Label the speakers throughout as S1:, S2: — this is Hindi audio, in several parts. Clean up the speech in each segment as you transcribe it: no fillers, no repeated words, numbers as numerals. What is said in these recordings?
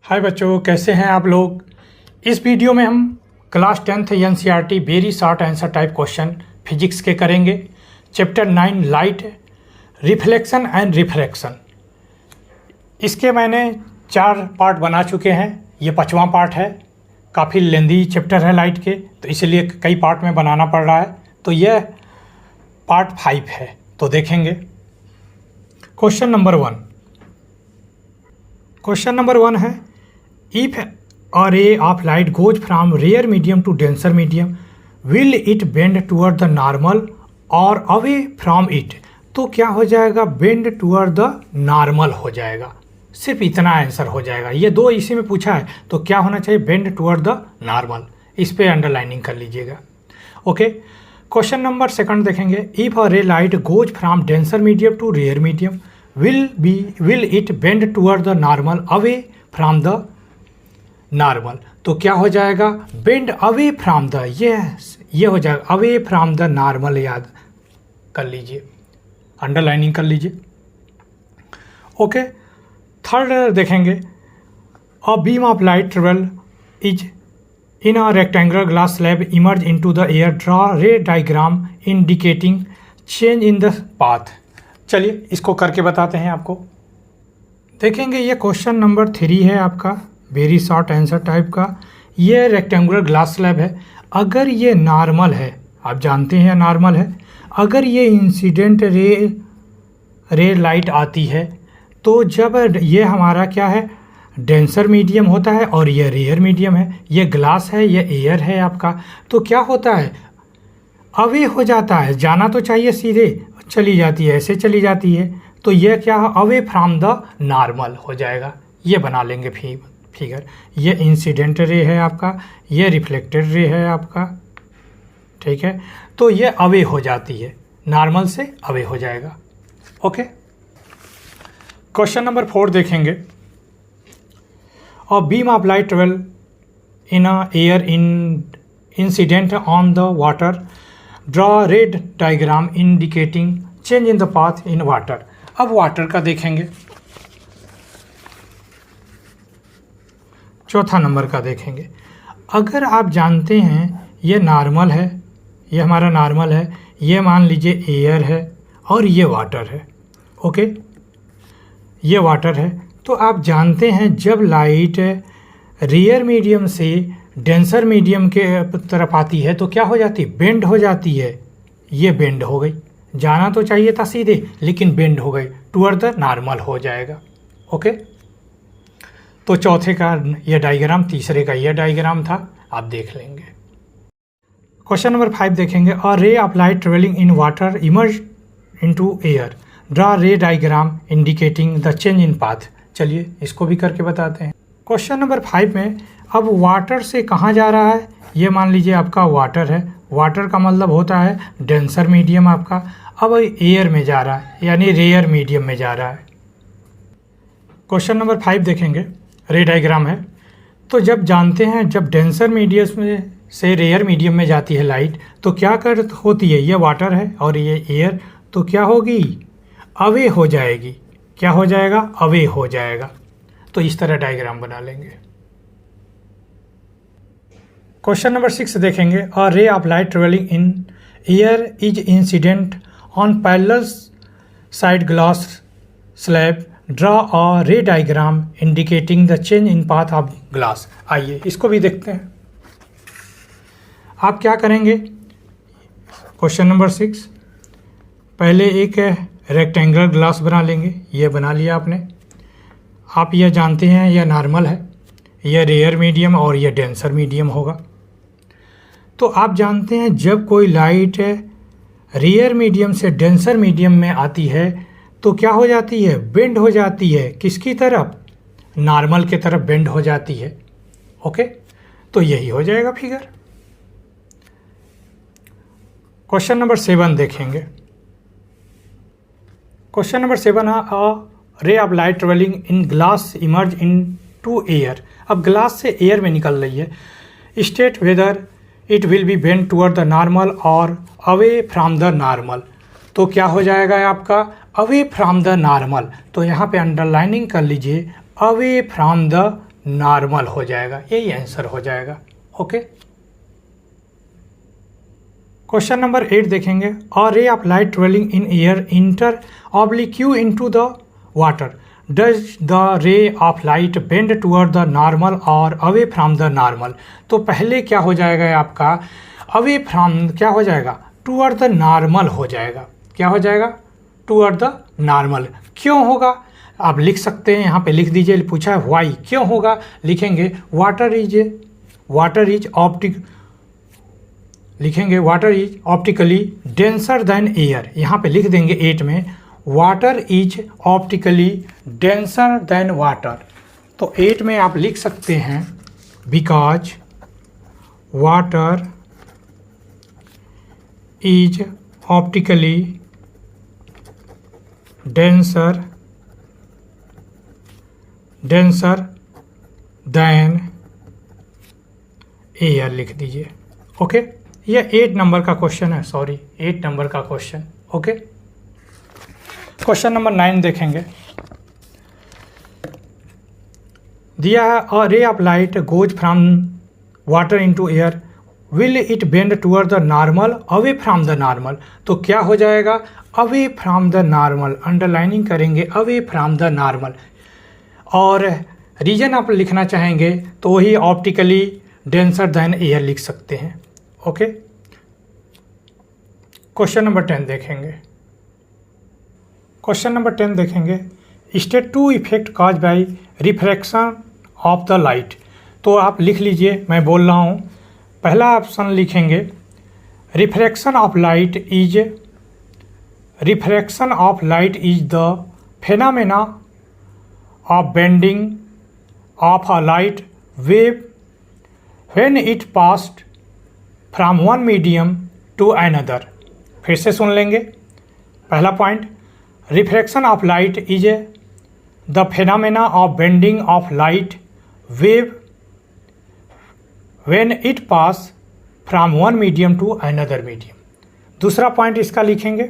S1: हाय बच्चों, कैसे हैं आप लोग। इस वीडियो में हम class 10th NCERT very short answer type question physics के करेंगे। Chapter 9 light, reflection and refraction. इसके मैंने 4 पार्ट बना चुके हैं। ये 5वां पार्ट है। काफ़ी लेंदी चैप्टर है लाइट के, तो इसलिए कई पार्ट में बनाना पड़ रहा है। तो यह पार्ट 5 है, तो देखेंगे। क्वेश्चन नंबर 1 है, if a ray of light goes from rare medium to denser medium, will it bend toward the normal or away from it? तो क्या हो जाएगा, bend toward the normal हो जाएगा। सिर्फ इतना आंसर हो जाएगा। ये 2 इसी में पूछा है, तो क्या होना चाहिए, bend toward the normal। इस पे अंडरलाइनिंग कर लीजिएगा। ओके, क्वेश्चन नंबर 2 देखेंगे, if a ray light goes from denser medium to rare medium, will it bend toward the normal away from the normal. तो क्या हो जाएगा, बेंड अवे फ्रॉम द, ये हो जाएगा अवे फ्रॉम द नॉर्मल। याद कर लीजिए, अंडरलाइनिंग कर लीजिए। ओके, 3 देखेंगे, a beam of light travel is in a rectangular glass slab emerge into the air, draw ray diagram indicating change in the path. चलिए इसको करके बताते हैं आपको। देखेंगे, ये क्वेश्चन नंबर 3 है आपका, वेरी शॉर्ट आंसर टाइप का। ये रेक्टेंगुलर ग्लास स्लैब है। अगर ये नॉर्मल है, आप जानते हैं नॉर्मल है, अगर ये इंसिडेंट रे लाइट आती है, तो जब ये हमारा क्या है, डेंसर मीडियम होता है और ये रेयर मीडियम है। ये ग्लास है, ये एयर है आपका, तो क्या होता है, अवे हो जाता है। जाना तो चाहिए सीधे, चली जाती है, ऐसे चली जाती है। तो ये क्या, अवे फ्रॉम द नॉर्मल हो जाएगा। ये बना लेंगे फिगर। ये इंसिडेंट रे है आपका, ये रिफ्लेक्टेड रे है आपका, ठीक है। तो ये अवे हो जाती है, नॉर्मल से अवे हो जाएगा। ओके, क्वेश्चन नंबर 4 देखेंगे, a beam of light travel in a air incident on the water, draw red diagram indicating change in the path in water. अब वाटर का देखेंगे, 4 नंबर का देखेंगे। अगर आप जानते हैं ये नॉर्मल है, ये हमारा नॉर्मल है, ये मान लीजिए एयर है और ये वाटर है। ओके, ये वाटर है। तो आप जानते हैं जब लाइट रेयर मीडियम से डेंसर मीडियम के तरफ आती है तो क्या हो जाती है, बेंड हो जाती है। ये बेंड हो गई, जाना तो चाहिए था सीधे, लेकिन बेंड हो गई, टुवर्ड द नॉर्मल हो जाएगा। ओके, तो चौथे का ये डायग्राम, तीसरे का ये डायग्राम था, आप देख लेंगे। क्वेश्चन नंबर 5 देखेंगे, a ray of light travelling in water emerge into air, draw ray diagram indicating the change in path. चलिए इसको भी करके बताते हैं। क्वेश्चन नंबर 5 में अब वाटर से कहाँ जा रहा है, ये मान लीजिए आपका वाटर है। वाटर का मतलब होता है डेंसर मीडियम आपका। अब एयर में जा रहा है, यानी रेयर मीडियम में जा रहा है। क्वेश्चन नंबर 5 देखेंगे, रे डायग्राम है। तो जब जानते हैं जब डेंसर मीडियम में से रेयर मीडियम में जाती है लाइट, तो क्या होती है, ये वाटर है और ये एयर, तो क्या होगी, अवे हो जाएगी। क्या हो जाएगा, अवे हो जाएगा। तो इस तरह डायग्राम बना लेंगे। क्वेश्चन नंबर 6 देखेंगे, a ray of light travelling in air is incident on parallel side glass slab, draw a ray diagram indicating the change in path of glass. आइए इसको भी देखते हैं। आप क्या करेंगे, क्वेश्चन नंबर 6, पहले एक रेक्टेंगुलर ग्लास बना लेंगे। ये बना लिया आपने। आप ये जानते हैं ये नॉर्मल है, ये रेयर मीडियम और ये डेंसर मीडियम होगा। तो आप जानते हैं जब कोई लाइट रेयर मीडियम से डेंसर मीडियम में आती है तो क्या हो जाती है, बेंड हो जाती है। किसकी तरफ, नॉर्मल की तरफ बेंड हो जाती है। ओके, तो यही हो जाएगा फिगर। क्वेश्चन नंबर 7 देखेंगे। Question number 7, a ray of light travelling in glass emerge into air. अब ग्लास से एयर में निकल रही है। State whether it will be bend toward the normal और अवे फ्रॉम द नॉर्मल। तो क्या हो जाएगा आपका, अवे फ्रॉम द नॉर्मल। तो यहाँ पे अंडरलाइनिंग कर लीजिए, अवे फ्रॉम द नॉर्मल हो जाएगा, यही आंसर हो जाएगा। ओके, क्वेश्चन नंबर 8 देखेंगे। A ray of light travelling in air enter oblique into the water, does the ray of light bend toward the normal और अवे फ्रॉम द नॉर्मल। तो पहले क्या हो जाएगा आपका, अवे फ्रॉम क्या हो जाएगा, टूअर्ड द नॉर्मल हो जाएगा। क्या हो जाएगा, टूअर्ड द नॉर्मल। क्यों होगा, आप लिख सकते हैं, यहाँ पे लिख दीजिए, पूछा है वाई, क्यों होगा, लिखेंगे वाटर इज ऑप्टिक, लिखेंगे water is optically denser then air. यहाँ पे लिख देंगे 8 में, water is optically denser then water. तो 8 में आप लिख सकते हैं because water is optically denser then air लिख दीजिए। ओके, ये 8 नंबर का क्वेश्चन है, 8 नंबर का क्वेश्चन। ओके, क्वेश्चन नंबर 9 देखेंगे। दिया है a ray of light goes from water into air, will it bend toward the normal away from the normal. तो क्या हो जाएगा, away from the normal, underlining करेंगे अवे फ्रॉम द नॉर्मल। और रीजन आप लिखना चाहेंगे तो वही ऑप्टिकली डेंसर देन एयर लिख सकते हैं। ओके, क्वेश्चन नंबर 10 देखेंगे। क्वेश्चन नंबर 10 देखेंगे। State 2 effect cause by refraction of the light. तो आप लिख लीजिए, मैं बोल रहा हूँ। पहला ऑप्शन लिखेंगे refraction of light is the phenomena of bending of a light wave when it passed from one medium to another. फिर से सुन लेंगे। पहला point, refraction of light is the phenomena of bending of light wave when it pass from one medium to another medium. दूसरा पॉइंट इसका लिखेंगे,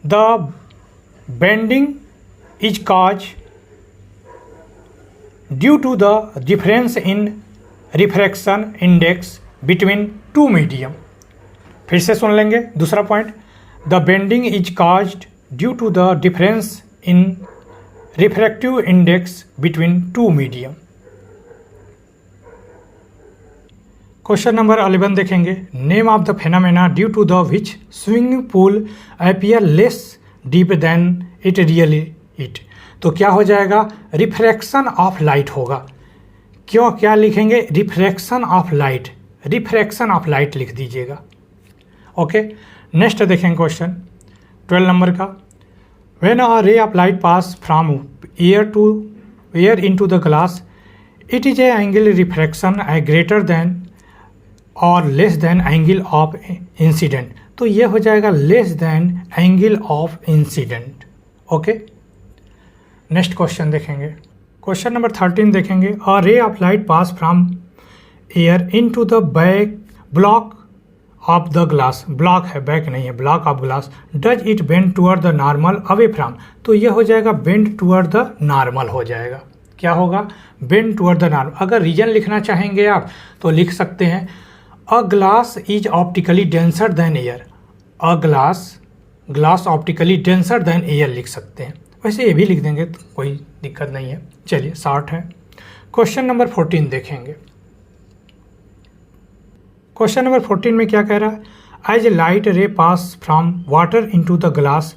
S1: the bending is cause due to the difference in refraction index between two medium. फिर से सुन लेंगे दूसरा point, the bending is caused due to the difference in refractive index between two medium. Question number 11 देखेंगे। Name of the phenomena due to the which swimming pool appear less deep then it really it. तो क्या हो जाएगा, रिफ्रैक्शन ऑफ लाइट होगा। क्यों, क्या लिखेंगे, रिफ्रैक्शन ऑफ लाइट लिख दीजिएगा। ओके, नेक्स्ट देखेंगे क्वेश्चन 12 नंबर का। When a ray of light pass from air into the glass, it is a angle refraction a greater than और less than angle of incident. तो ये हो जाएगा less than angle of incident. Okay, next question देखेंगे। क्वेश्चन नंबर 13 देखेंगे। A ray of light pass from air into the block of the glass, block है, बैक नहीं है, block of glass, does it bend toward the normal away from. तो ये हो जाएगा बेंड टूअर्ड द नॉर्मल हो जाएगा। क्या होगा, बेंड टूअर्ड द नॉर्मल। अगर रीजन लिखना चाहेंगे आप तो लिख सकते हैं a glass is optically denser then air. A glass optically denser then air लिख सकते हैं। वैसे ये भी लिख देंगे तो कोई दिक्कत नहीं है। चलिए, 60 है। क्वेश्चन नंबर 14 देखेंगे। क्वेश्चन नंबर 14 में क्या कह रहा है, as a light ray pass from water into the glass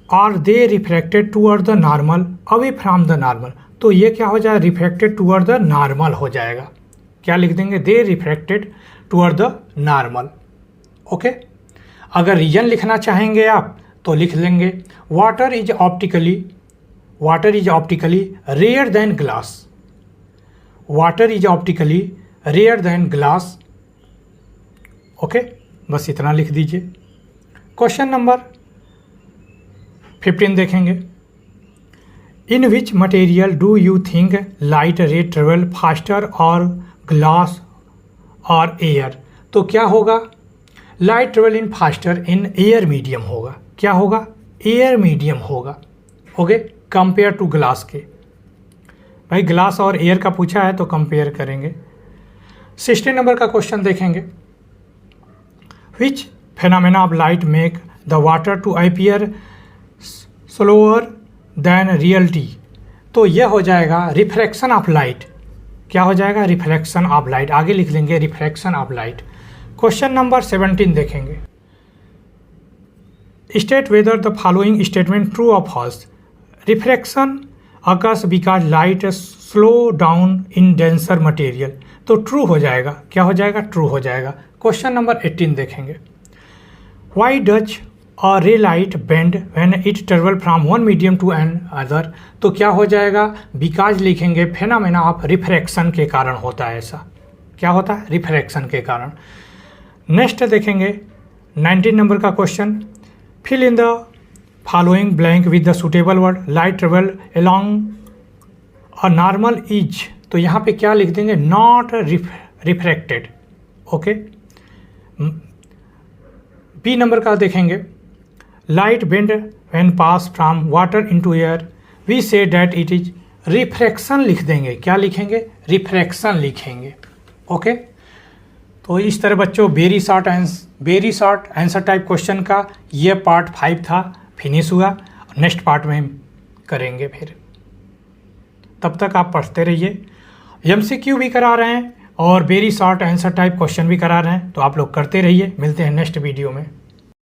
S1: are they refracted toward the normal away from the normal. तो ये क्या हो जाएगा, रिफ्रैक्टेड टूअर्ड द नॉर्मल हो जाएगा। क्या लिख देंगे, they refracted toward the normal. Okay, अगर रीजन लिखना चाहेंगे आप तो लिख लेंगे water is optically rare than glass. Water is optically rare than glass. Okay, बस इतना लिख दीजिए। क्वेश्चन नंबर 15 देखेंगे। In which material do you think light ray travel faster और ग्लास और एयर। तो क्या होगा, light travel in faster in air medium होगा। क्या होगा, एयर मीडियम होगा। ओके, कंपेयर टू ग्लास के। भाई ग्लास और एयर का पूछा है तो कंपेयर करेंगे। 16 नंबर का क्वेश्चन देखेंगे, which phenomena of light make the water to appear slower than reality. तो यह हो जाएगा रिफ्रैक्शन ऑफ लाइट। क्या हो जाएगा? Refraction of light. आगे लिख लेंगे refraction of light. Question number 17 देखेंगे, state whether the following statement true और false. Refraction occurs because light slow down in denser material. तो ट्रू हो जाएगा। क्या हो जाएगा? ट्रू हो जाएगा। क्वेश्चन नंबर 18 देखेंगे, Y does a ray light bend when it travel from one medium to another. तो क्या हो जाएगा? बिकॉज लिखेंगे फेनामेना ऑफ रिफ्रैक्शन के कारण होता है ऐसा। क्या होता है? रिफ्रैक्शन के कारण। नेक्स्ट देखेंगे 19 नंबर का question, fill in the following blank with the suitable word. Light travel along a normal is. तो यहाँ पे क्या लिख देंगे? Not refracted. Okay. B number का देखेंगे, light bend when pass from water into air, we say that it is refraction लिख देंगे। क्या लिखेंगे? रिफ्रैक्शन लिखेंगे। ओके। तो इस तरह बच्चों very short answer type question का ये पार्ट 5 था, फिनिश हुआ। नेक्स्ट पार्ट में करेंगे फिर। तब तक आप पढ़ते रहिए। MCQ भी करा रहे हैं और very short answer type question भी करा रहे हैं, तो आप लोग करते रहिए। मिलते हैं नेक्स्ट वीडियो में।